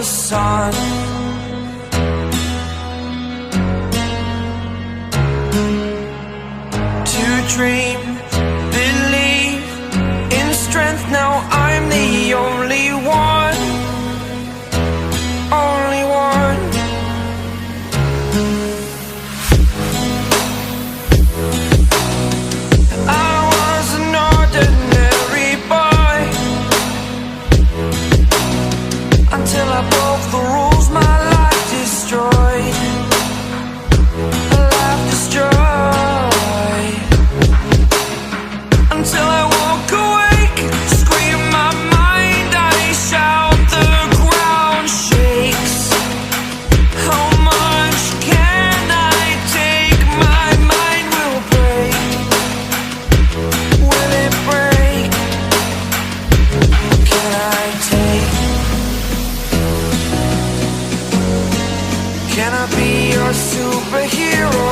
the sun. To dream, believe in strength, now I'm the only one. Only one. I was an ordinary boy until I broke the rules, my life destroyed. A life destroyed. Until I walk awake, scream my mind, I shout, the ground shakes. How much can I take? My mind will break. Will it break? Can I take? Can I be your superhero?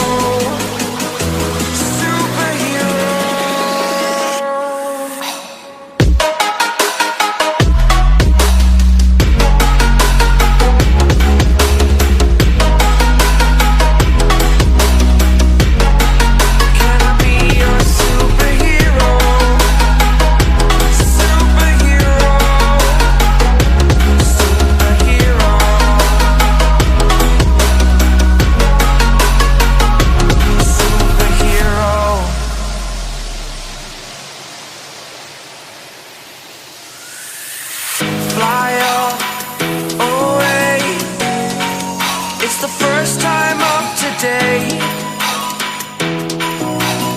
Fly away. It's the first time of today.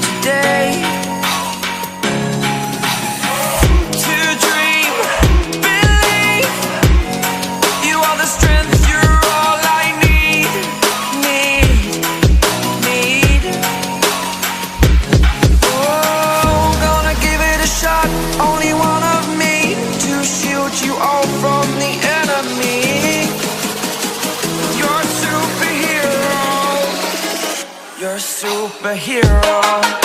Today. To dream, believe. You are the strength, you're all I need. Need. Oh, gonna give it a shot. Only one of me to shield you all from the enemy. You're a superhero. You're a superhero.